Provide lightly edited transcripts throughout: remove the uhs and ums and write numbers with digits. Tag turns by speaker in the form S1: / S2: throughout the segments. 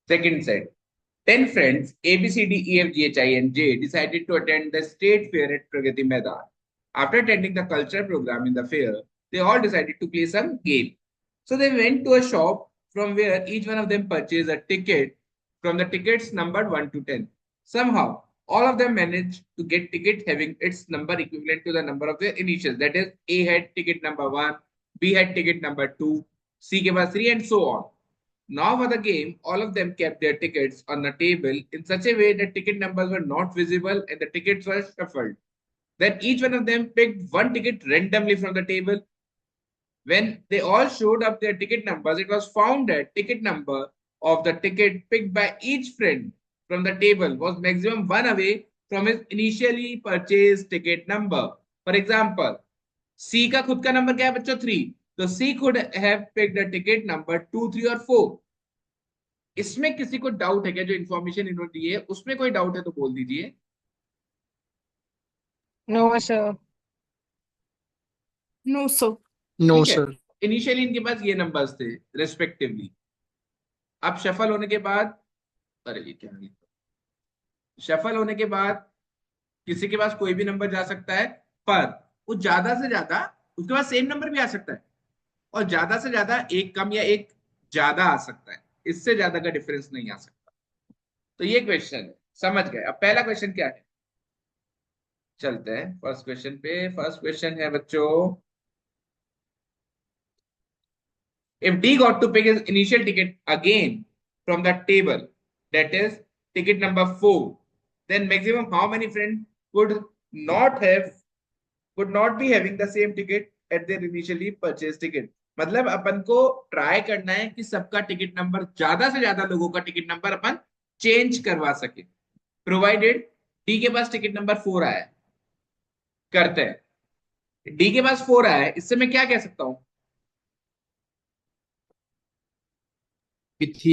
S1: Second set. 10 friends, A, B, C, D, E, F, G, H, I, and J, decided to attend the state fair at Pragati Maidan. After attending the cultural program in the fair, they all decided to play some game. So they went to a shop from where each one of them purchased a ticket from the tickets numbered 1 to 10. Somehow, all of them managed to get ticket having its number equivalent to the number of their initials. That is, A had ticket number 1, B had ticket number 2, C के पास 3, and so on. Now for the game, all of them kept their tickets on the table in such a way that ticket numbers were not visible and the tickets were shuffled. Then each one of them picked one ticket randomly from the table. When they all showed up their ticket numbers, it was found that ticket number of the ticket picked by each friend from the table was maximum one away from his initially purchased ticket number. For example, C का खुद का number क्या है बच्चों 3, तो C could have picked a ticket number 2, 3 और 4. इसमें किसी को डाउट है क्या? जो इन्फॉर्मेशन इन्होंने दी है उसमें कोई डाउट है तो बोल दीजिए.
S2: No, sir. No, sir.
S3: No,
S1: ठीक है.
S3: sir.
S1: इनिशियली इनके पास ये नंबर्स थे रेस्पेक्टिवली. अब शफल होने के बाद, अरे ये क्या है, शफल होने के बाद किसी के पास कोई भी नंबर जा सकता है, पर वो ज्यादा से ज्यादा उसके पास सेम नंबर भी आ सकता है और ज्यादा से ज्यादा एक कम या एक ज्यादा आ सकता है. इससे ज्यादा का डिफरेंस नहीं आ सकता. तो ये क्वेश्चन है, समझ गए. अब पहला क्वेश्चन क्या है, चलते हैं फर्स्ट क्वेश्चन पे. फर्स्ट क्वेश्चन है बच्चों, if D got to pick his initial ticket again from the table, that is ticket number 4, then maximum how many friends not have would not be having the same ticket at their initially purchased ticket. मतलब अपन को try करना है कि सबका ticket number, ज्यादा से ज्यादा लोगों का टिकट नंबर अपन चेंज करवा सके. प्रोवाइडेड डी के पास टिकट नंबर 4 आया है. करते हैं. डी के पास 4 आया है, इससे मैं क्या कह सकता हूं?
S3: कि थी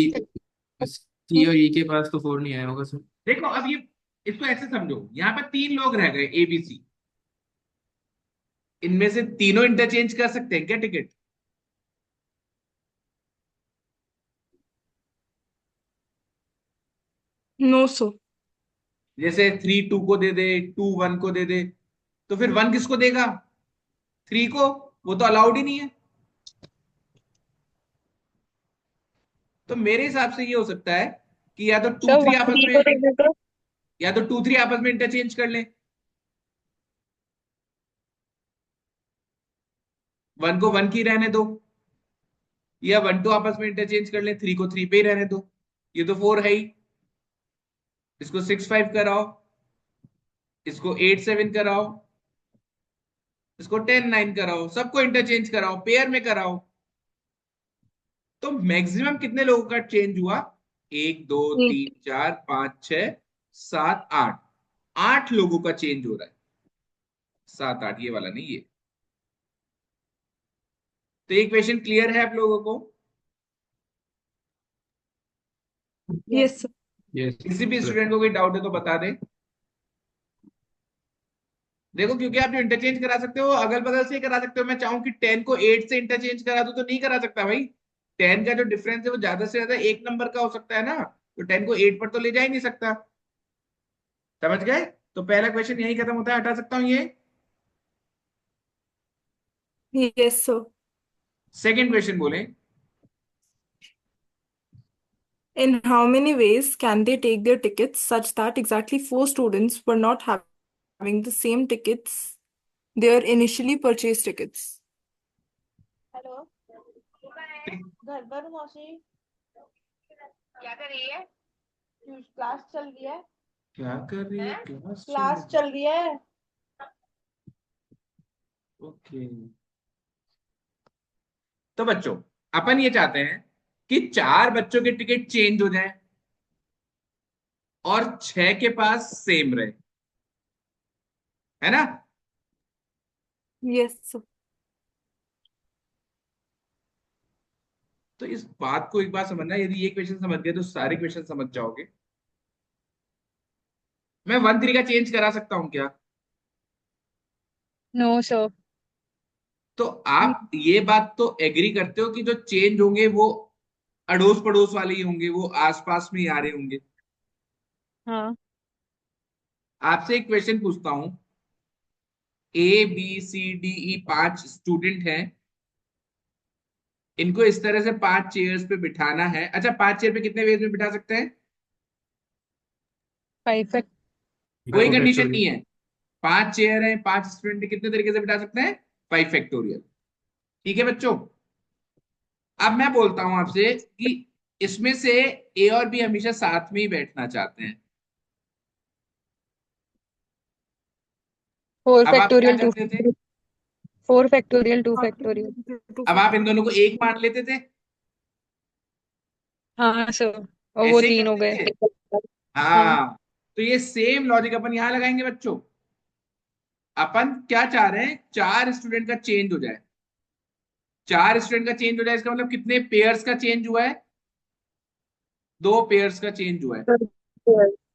S3: सी और ई के पास तो 4 नहीं आया होगा सर.
S1: देखो अब ये, इसको ऐसे समझो, यहाँ पर 3 लोग रह गए ए बी सी. इनमें से तीनों इंटरचेंज कर सकते हैं क्या टिकट?
S2: No, sir.
S1: जैसे 3 2 को दे दे, 2 1 को दे दे, तो फिर 1 किसको देगा? 3 को. वो तो अलाउड ही नहीं है. तो मेरे हिसाब से ये हो सकता है कि या तो टू
S2: Sir,
S1: थ्री
S2: one
S1: आपस
S2: D को
S1: में,
S2: देख देते.
S1: या तो 2 3 आपस में इंटरचेंज कर लें. 1 को 1 की रहने दो, या 1 2 आपस में इंटरचेंज कर लें, 3 को 3 पे ही रहने दो. ये तो 4 है ही. इसको 6 5 कराओ, इसको 8 7 कराओ, इसको 10 9 कराओ, सबको इंटरचेंज कराओ, पेयर में कराओ. तो मैक्सिमम कितने लोगों का चेंज हुआ? 1 2
S2: Eight.
S1: 3 4 5 6 7 8. 8 लोगों का चेंज हो रहा है. 7 8, ये वाला नहीं, ये. तो ये क्वेश्चन क्लियर है आप लोगों को?
S2: Yes, sir.
S3: यस
S1: किसी भी
S3: सर.
S1: स्टूडेंट को कोई डाउट है तो बता दे. देखो क्योंकि आप जो इंटरचेंज करा सकते हो अगल बगल से ही करा सकते हो. मैं चाहूं कि 10 को 8 से इंटरचेंज करा दूं तो नहीं करा सकता भाई. 10 का जो डिफरेंस है वो ज्यादा से ज्यादा एक नंबर का हो सकता है ना. तो 10 को 8 पर तो ले जा ही नहीं सकता. समझ गए? तो पहला क्वेश्चन यही खत्म होता है, हटा सकता हूं ये.
S2: Yes, sir.
S1: सेकेंड क्वेश्चन बोले.
S2: In how many ways can they take their tickets such that exactly four students were not having the same tickets, their initially purchased tickets?
S4: Hello, घर पर हूँ मौसी. क्या कर रही है? क्लास चल रही है.
S1: क्या कर रही है?
S4: क्लास चल रही है.
S1: ओके. तो बच्चों, अपन ये चाहते हैं कि 4 बच्चों के टिकट चेंज हो जाएं और 6 के पास सेम रहे, है ना?
S2: Yes, sir.
S1: तो इस बात को एक बार समझना, यदि ये क्वेश्चन समझ गए तो सारे क्वेश्चन समझ जाओगे. मैं 1 3 का चेंज करा सकता हूं क्या?
S2: No, sir.
S1: तो आप ये बात तो एग्री करते हो कि जो चेंज होंगे वो अड़ोस पड़ोस वाले ही होंगे, वो आसपास में ही आ रहे होंगे।
S5: हाँ।
S1: आपसे एक क्वेश्चन पूछता हूँ। A B C D E 5 student हैं। इनको इस तरह से 5 चेयर्स पे बिठाना है। अच्छा, 5 चेयर पे कितने वेज में बिठा सकते हैं?
S5: 5
S1: कोई
S3: टू
S1: कंडीशन
S3: फैक्टोरियल।
S1: नहीं है। 5 चेयर हैं, 5 स्टूडेंट कितने तरीके से बिठा सकते हैं? 5 फैक्टोरियल। ठीक है बच्चों। अब मैं बोलता हूं आपसे कि इसमें से ए और बी हमेशा साथ में ही बैठना चाहते हैं।
S5: 4
S1: अब आप क्या
S5: फैक्टोरियल 2
S1: करते थे?
S5: 4 फैक्टोरियल 2 फैक्टोरियल।
S1: अब आप इन दोनों को एक मान लेते थे,
S5: हाँ सर, और वो
S1: ऐसे ही
S5: 3 हो
S1: करते
S5: गए।
S1: थे।
S5: हाँ।
S1: हाँ, तो ये सेम लॉजिक अपन यहां लगाएंगे बच्चों। अपन क्या चाह रहे हैं? 4 स्टूडेंट का चेंज हो जाए। 4 स्टूडेंट का चेंज हो जाए, इसका मतलब कितने पेयर्स का चेंज हुआ है? 2 पेयर्स का चेंज हुआ है।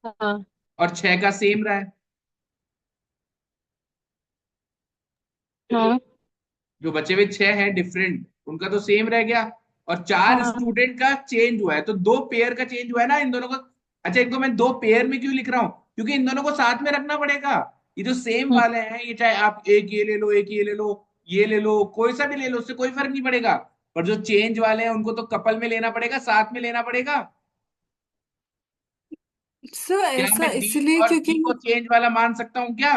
S5: हाँ।
S1: और 6 का सेम रहा है।
S5: हाँ।
S1: जो बचे हुए 6 हैं डिफरेंट, उनका तो सेम रह गया। और 4
S5: हाँ।
S1: स्टूडेंट का चेंज हुआ है, तो 2 पेयर का चेंज हुआ है ना इन दोनों का। अच्छा, एक तो मैं 2 पेयर में क्यों लिख रहा हूं? क्योंकि इन दोनों को साथ में रखना पड़ेगा। ये जो सेम
S5: हम्म,
S1: वाले हैं, ये चाहे आप एक ये ले लो, एक ये ले लो, ये ले लो, कोई सा भी ले लो, उससे कोई फर्क नहीं पड़ेगा। पर जो चेंज वाले हैं उनको तो कपल में लेना पड़ेगा, साथ में लेना पड़ेगा।
S2: सर
S1: क्या
S2: ऐसा
S1: मैं डी
S2: इसलिए
S1: और
S2: क्योंकि
S1: ई को चेंज वाला मान सकता हूं क्या?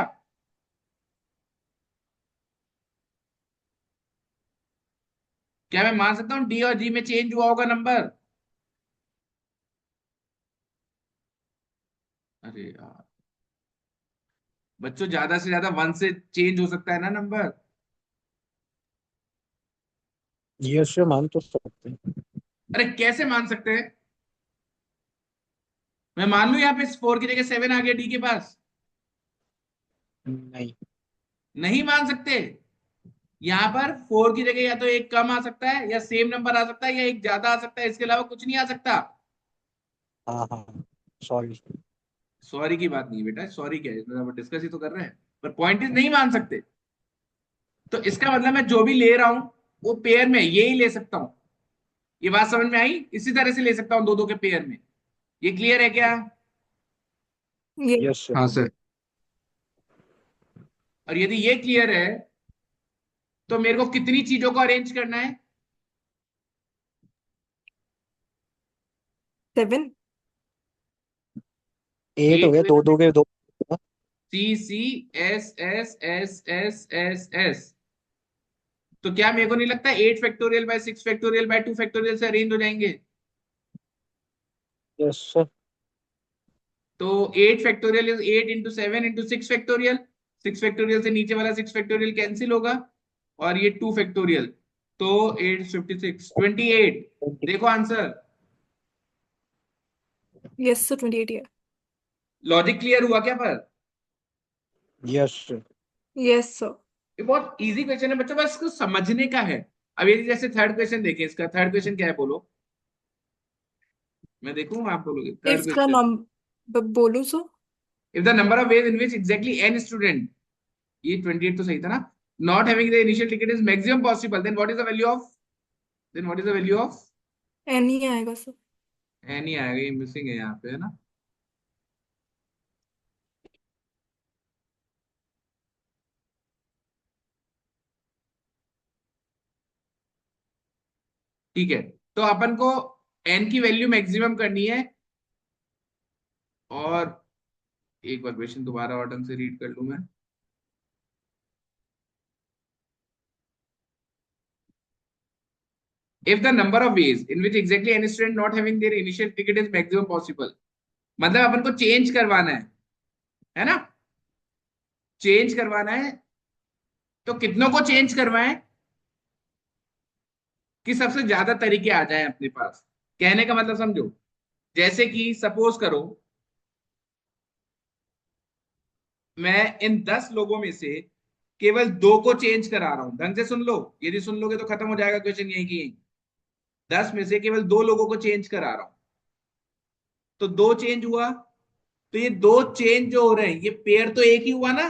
S1: क्या मैं मान सकता हूँ डी और जी में चेंज हुआ होगा नंबर? अरे यार बच्चों, ज्यादा से ज्यादा 1 से चेंज हो सकता है ना नंबर।
S6: यस से मान तो सकते हैं।
S1: अरे कैसे मान सकते हैं? मैं मान लू यहाँ पे 4 की जगह 7 आ गया डी के पास।
S6: नहीं।
S1: नहीं मान सकते। यहाँ पर 4 की जगह या तो एक कम आ सकता है, या सेम नंबर आ सकता है, या एक ज्यादा आ सकता है, इसके अलावा कुछ नहीं आ सकता।
S6: हाँ हाँ, सॉरी।
S1: सॉरी की बात नहीं है बेटा, सॉरी क्या है, इसमें डिस्कस ही तो कर रहे हैं। पर पॉइंट इज नहीं मान सकते। तो इसका मतलब मैं जो भी ले रहा हूं वो पेयर में ये ही ले सकता हूं। ये बात समझ में आई? इसी तरह से ले सकता हूं दो दो के पेयर में। ये क्लियर है क्या?
S2: ये
S6: यस सर।
S3: हाँ सर।
S1: और यदि ये क्लियर है, तो मेरे को कितनी चीजों को अरेंज करना है?
S2: 7।
S6: 8 हो
S1: 8
S6: गए, दो दो के दो।
S1: C C S S S S S S. तो क्या मेरे को नहीं लगता 8 factorial by 6 factorial by 2 factorial से अरेंज हो जाएंगे?
S6: Yes sir.
S1: तो 8 factorial is 8 into 7 into 6 factorial. 6 factorial से नीचे वाला 6 फैक्टोरियल कैंसिल होगा। और ये 2 फैक्टोरियल। तो 8 56 28। देखो आंसर।
S2: यस सर 28 है।
S1: लॉजिक क्लियर हुआ क्या? पर
S6: यस सर।
S2: Yes sir.
S1: ये बहुत इजी क्वेश्चन है बच्चों, बस इसको समझने का है। अब ये जैसे थर्ड क्वेश्चन देखें, इसका थर्ड क्वेश्चन क्या है बोलो। मैं देखूं, आप बोलोगे थर्ड
S2: इसका
S1: क्वेश्चन।
S2: नंबर बोलो sir.
S1: If the number of ways in which exactly n student, ये 28 तो सही था ना, not having the initial ticket is maximum possible, then what is the value of, then what is the value of,
S2: n ही आएगा sir.
S1: N ही आएगा, ये मिसिंग है यहाँ पे, है ना? ठीक है। तो अपन को एन की वैल्यू मैक्सिमम करनी है। और एक बार क्वेश्चन दोबारा और ढंग से रीड कर लूं मैं। If the number of ways in which exactly any student not having their initial ticket is maximum possible, मतलब अपन को चेंज करवाना है ना? चेंज करवाना है। तो कितनों को चेंज करवाएं कि सबसे ज्यादा तरीके आ जाएं अपने पास? कहने का मतलब समझो। जैसे कि सपोज करो, मैं इन 10 लोगों में से केवल 2 को चेंज करा रहा हूं। ढंग से सुन लो, यदि सुन लोगे तो खत्म हो जाएगा क्वेश्चन यहीं की यहीं। 10 में से केवल 2 लोगों को चेंज करा रहा हूं, तो 2 चेंज हुआ। तो ये 2 चेंज जो हो रहे हैं, ये पेयर तो एक ही हुआ ना?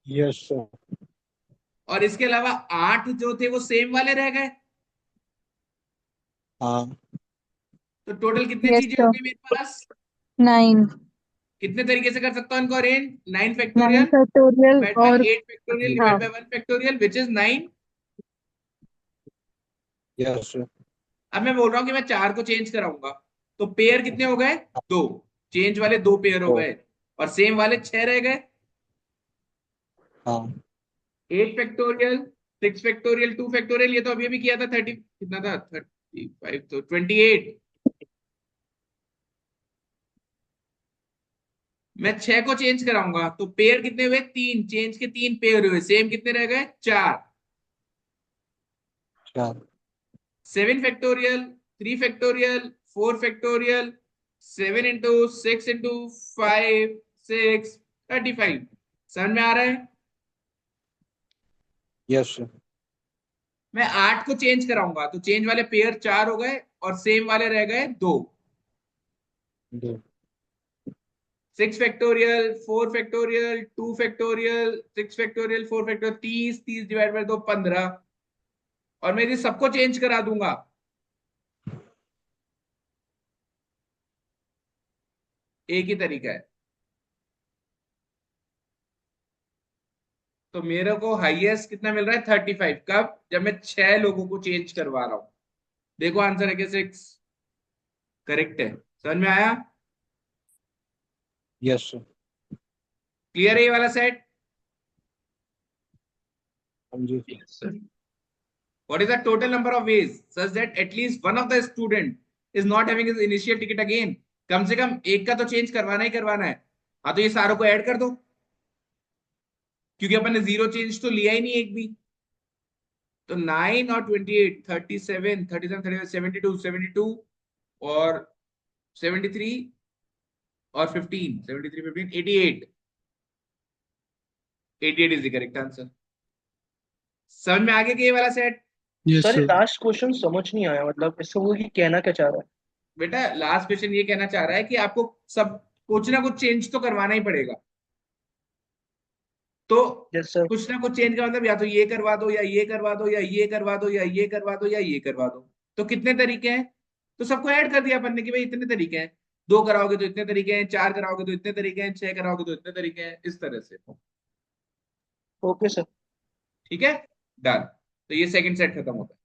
S6: Yes sir.
S1: और इसके अलावा 8 जो थे वो सेम वाले रह गए।
S6: हाँ
S1: तो टोटल कितनी
S5: Yes,
S1: चीजें
S5: sir.
S1: होंगी मेरे पास?
S5: 9.
S1: कितने तरीके से कर सकता हूँ इनको arrange? 9
S5: 9
S1: factorial
S5: factorial
S1: divide by
S5: और
S1: 8 फैक्टोरियल
S5: हाँ
S1: divide by 1 factorial which is 9।
S6: Yes sir.
S1: अब मैं बोल रहा हूँ कि मैं 4 को चेंज कराऊंगा, तो पेयर कितने हो गए? 2। चेंज वाले 2 पेयर हो
S6: तो
S1: गए और सेम वाले 6 रह गए।
S6: हाँ
S1: 8 फैक्टोरियल, 6 फैक्टोरियल, 2 फैक्टोरियल, ये तो अभी अभी किया था। 30 कितना था? 35, तो 28। मैं 6 को चेंज कराऊंगा तो पेयर कितने हुए? 3। चेंज के 3 पेयर हुए, सेम कितने रह गए? 4।
S6: 4
S1: 7 factorial, 3 factorial, 4 factorial, 7 into 6 into 5, 6, 35। समझ में आ रहा है?
S6: Yes sir.
S1: मैं 8 को चेंज कराऊंगा तो चेंज वाले पेयर 4 हो गए और सेम वाले रह गए 2।
S6: 2
S1: 6 factorial, 4 factorial, 2 factorial, 6 factorial, 4 factorial, 30, 30 divide by 2, 15। और मैं यदि सबको चेंज करा दूंगा एक ही तरीका है, तो मेरे को हाईएस्ट कितना मिल रहा है? 35। कब? जब मैं 6 लोगों को चेंज करवा रहा हूं। देखो आंसर है कि 6 करेक्ट है। समझ में आया?
S6: Yes sir.
S1: क्लियर है ये वाला सेट?
S6: हाँ जी।
S1: What is the total number of ways such that at least one of the student is not having his initial ticket again? कम से कम एक का तो चेंज करवाना ही करवाना है। हाँ, तो ये सारों को ऐड कर दो, क्योंकि अपन ने 0 चेंज तो लिया ही नहीं एक भी। तो 9 और 28, 37, 37, 37, 72, 72 और 73 और 15, 73, 15, 88। 88 इज द करेक्ट आंसर। समझ में आ गया कि ये वाला set?
S3: Yes
S7: sir,
S3: sir.
S7: Last question समझ नहीं आया, मतलब इससे वो ये कहना क्या चाह रहा है?
S1: बेटा लास्ट क्वेश्चन ये कहना चाह रहा है कि आपको सब कुछ ना कुछ चेंज तो करवाना ही पड़ेगा। तो
S7: यस सर।
S1: कुछ ना कुछ चेंज का मतलब या तो ये करवा दो या ये करवा दो या ये करवा दो या ये करवा दो या ये करवा दो। तो कितने तरीके हैं? तो सबको ऐड कर दिया अपन ने कि भाई इतने तरीके हैं। 2 कराओगे तो इतने तरीके हैं, 4 कराओगे तो इतने तरीके हैं, 6 कराओगे तो इतने तरीके हैं, इस तरह से।
S7: Okay sir.
S1: ठीक है, डन। तो ये सेकंड सेट खत्म होता है।